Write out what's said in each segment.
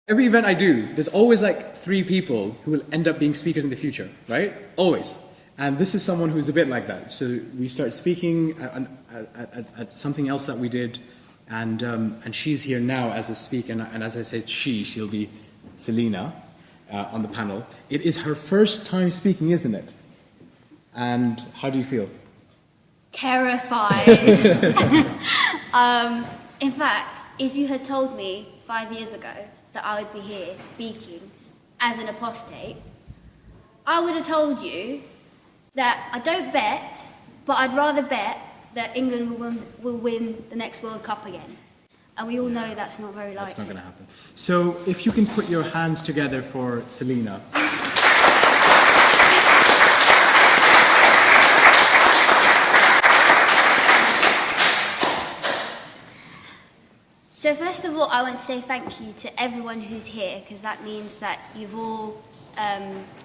Every event I do, there's always like 3 people who will end up being speakers in the future, right? Always. And this is someone who's a bit like that. So we start speaking at something else that we did, and she's here now as a speaker, and as I said, she'll be Celina on the panel. It is her first time speaking, isn't it? And how do you feel? Terrified. In fact, if you had told me 5 years ago that I would be here speaking as an apostate, I would have told you that I don't bet, but I'd rather bet that England will win the next World Cup again. And we all know that's not very likely. That's not going to happen. So if you can put your hands together for Celina. So first of all, I want to say thank you to everyone who's here, because that means that you've all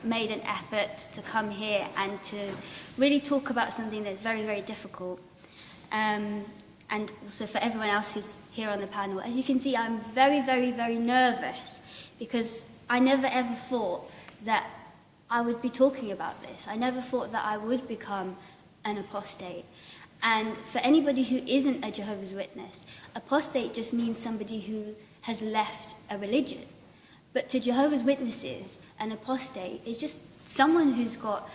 made an effort to come here and to really talk about something that's very, very difficult. And also for everyone else who's here on the panel. As you can see, I'm very, very, very nervous, because I never ever thought that I would be talking about this. I never thought that I would become an apostate. And for anybody who isn't a Jehovah's Witness, apostate just means somebody who has left a religion. But to Jehovah's Witnesses, an apostate is just someone who's got,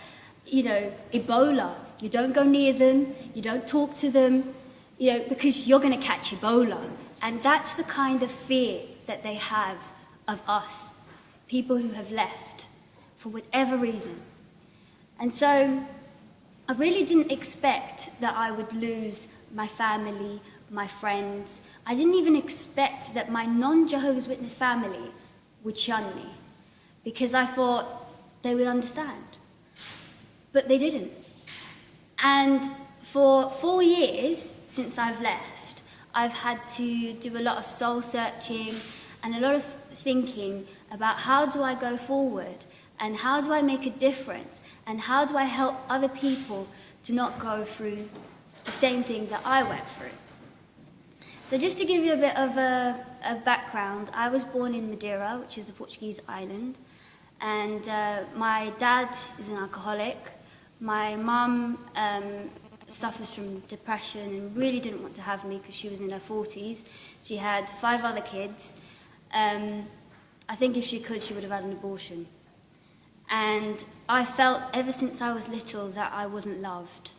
Ebola. You don't go near them, you don't talk to them, because you're going to catch Ebola. And that's the kind of fear that they have of us, people who have left for whatever reason. And so I really didn't expect that I would lose my family, my friends. I didn't even expect that my non-Jehovah's Witness family would shun me, because I thought they would understand. But they didn't. And for 4 years since I've left, I've had to do a lot of soul searching and a lot of thinking about how do I go forward, and how do I make a difference, and how do I help other people to not go through the same thing that I went through. So just to give you a bit of a background, I was born in Madeira, which is a Portuguese island, and my dad is an alcoholic. My mum suffers from depression and really didn't want to have me because she was in her 40s. She had 5 other kids. I think if she could, she would have had an abortion. And I felt ever since I was little that I wasn't loved.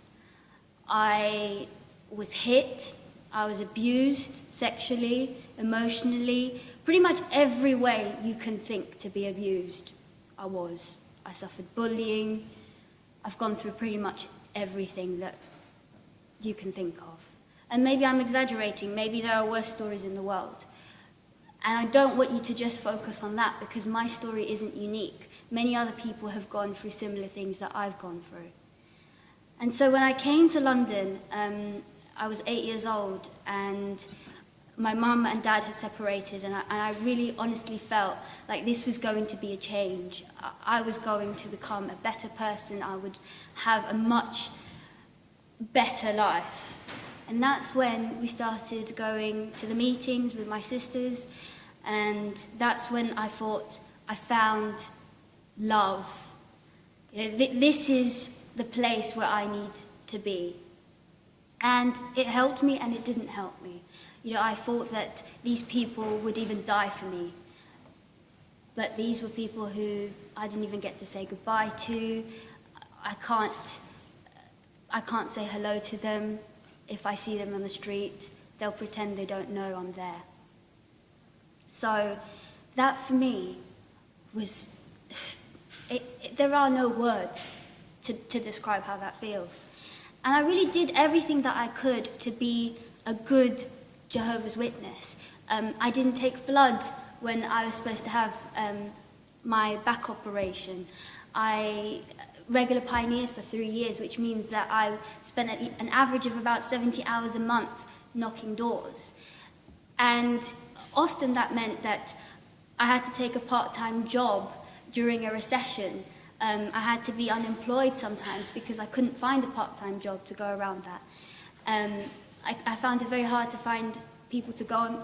I was hit, I was abused sexually, emotionally, pretty much every way you can think to be abused, I was. I suffered bullying. I've gone through pretty much everything that you can think of. And maybe I'm exaggerating, maybe there are worse stories in the world. And I don't want you to just focus on that, because my story isn't unique. Many other people have gone through similar things that I've gone through. And so when I came to London, I was 8 years old, and my mum and dad had separated, and I really honestly felt like this was going to be a change. I was going to become a better person. I would have a much better life. And that's when we started going to the meetings with my sisters, and that's when I thought I found love. This is the place where I need to be. And it helped me and it didn't help me. I thought that these people would even die for me. But these were people who I didn't even get to say goodbye to. I can't say hello to them. If I see them on the street, they'll pretend they don't know I'm there. So that for me was, there are no words to describe how that feels. And I really did everything that I could to be a good Jehovah's Witness. I didn't take blood when I was supposed to have my back operation. I regular pioneered for 3 years, which means that I spent an average of about 70 hours a month knocking doors. And often that meant that I had to take a part-time job during a recession. I had to be unemployed sometimes because I couldn't find a part-time job to go around that. I found it very hard to find people to go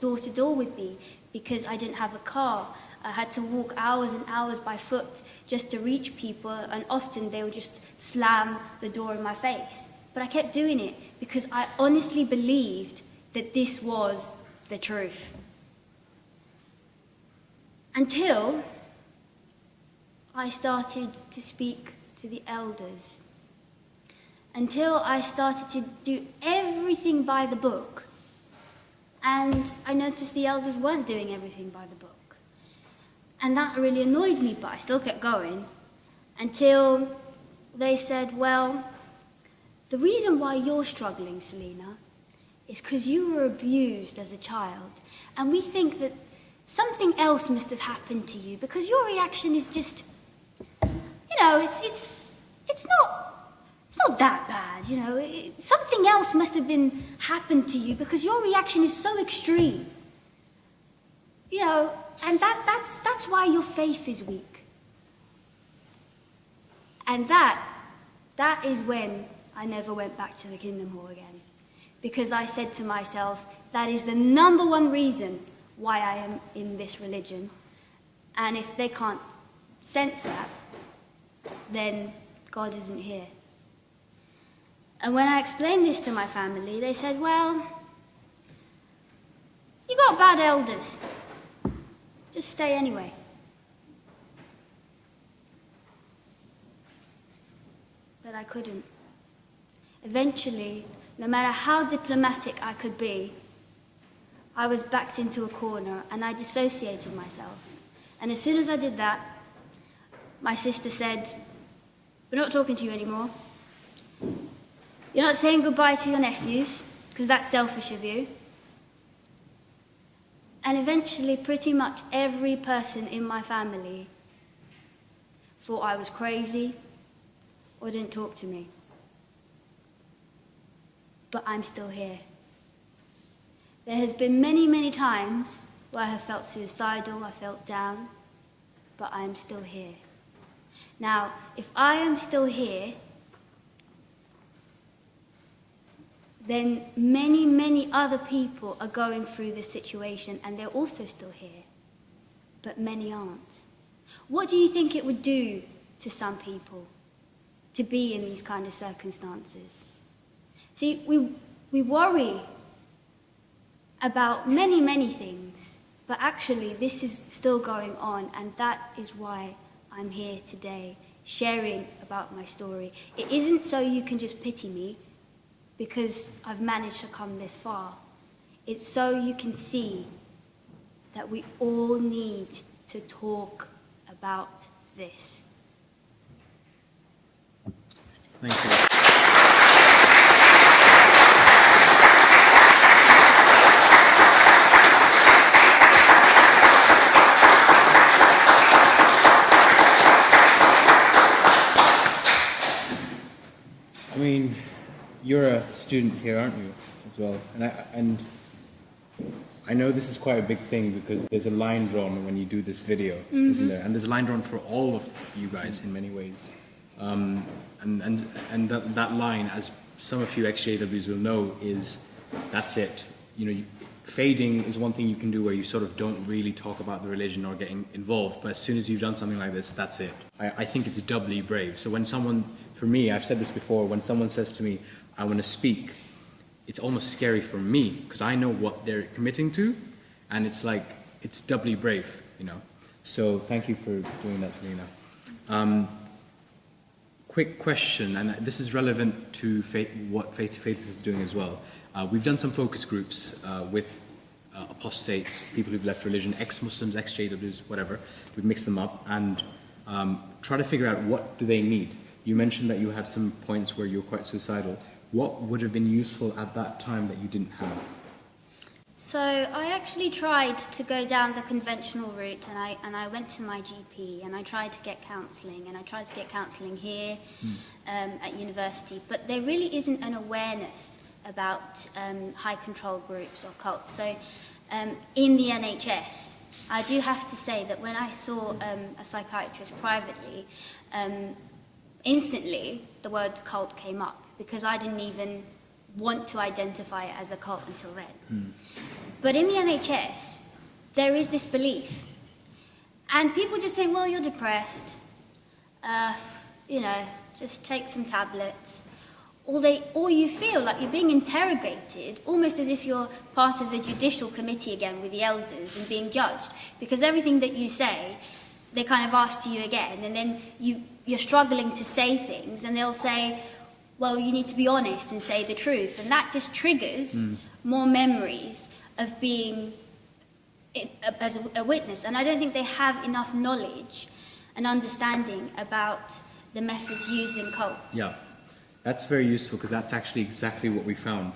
door to door with me because I didn't have a car. I had to walk hours and hours by foot just to reach people, and often they would just slam the door in my face. But I kept doing it because I honestly believed that this was the truth. Until I started to speak to the elders. Until I started to do everything by the book. And I noticed the elders weren't doing everything by the book. And that really annoyed me, but I still kept going. Until they said, well, the reason why you're struggling, Celina, is because you were abused as a child. And we think that something else must have happened to you, because your reaction is just, you know, it's not that bad, you know. Something else must have happened to you because your reaction is so extreme. You know, and that's why your faith is weak. And that is when I never went back to the Kingdom Hall again. Because I said to myself, that is the number one reason why I am in this religion. And if they can't sense that, then God isn't here. And when I explained this to my family, they said, well, you got bad elders. Just stay anyway. But I couldn't. Eventually, no matter how diplomatic I could be, I was backed into a corner and I dissociated myself. And as soon as I did that, my sister said, we're not talking to you anymore. You're not saying goodbye to your nephews, because that's selfish of you. And eventually, pretty much every person in my family thought I was crazy or didn't talk to me. But I'm still here. There has been many, many times where I have felt suicidal, I felt down, but I am still here. Now, if I am still here, then many, many other people are going through this situation and they're also still here, but many aren't. What do you think it would do to some people to be in these kind of circumstances? See, we worry about many, many things, but actually this is still going on, and that is why I'm here today, sharing about my story. It isn't so you can just pity me, because I've managed to come this far. It's so you can see that we all need to talk about this. Thank you. I mean, you're a student here, aren't you, as well? And I know this is quite a big thing because there's a line drawn when you do this video, isn't there? And there's a line drawn for all of you guys in many ways. And that line, as some of you ex-JWs will know, is that's it. You know, fading is one thing you can do where you sort of don't really talk about the religion or getting involved, but as soon as you've done something like this, that's it. I think it's doubly brave. So when someone, for me, I've said this before, when someone says to me, I want to speak, it's almost scary for me because I know what they're committing to, and it's like, it's doubly brave, you know. So thank you for doing that, Celina. Quick question, and this is relevant to what Faithless is doing as well. We've done some focus groups with apostates, people who've left religion, ex-Muslims, ex-JWs, whatever. We've mixed them up and try to figure out what do they need. You mentioned that you had some points where you were quite suicidal. What would have been useful at that time that you didn't have? So I actually tried to go down the conventional route, and I went to my GP and I tried to get counselling, and I tried to get counselling here at university, but there really isn't an awareness about high control groups or cults. So in the NHS, I do have to say that when I saw a psychiatrist privately, instantly the word cult came up, because I didn't even want to identify it as a cult until then. But in the NHS, there is this belief. And people just think, well, you're depressed, just take some tablets. Or you feel like you're being interrogated, almost as if you're part of the judicial committee again with the elders and being judged. Because everything that you say, they kind of ask to you again, and then you're struggling to say things, and they'll say, well, you need to be honest and say the truth. And that just triggers more memories of being as a witness. And I don't think they have enough knowledge and understanding about the methods used in cults. Yeah, that's very useful, because that's actually exactly what we found.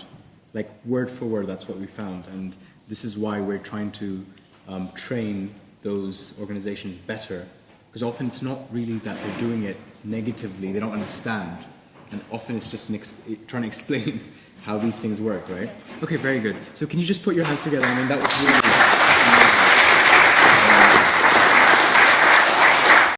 Like, word for word, that's what we found. And this is why we're trying to train those organizations better, because often it's not really that they're doing it negatively, they don't understand. And often it's just trying to explain how these things work, right? Okay, very good. So can you just put your hands together? I mean, that was really...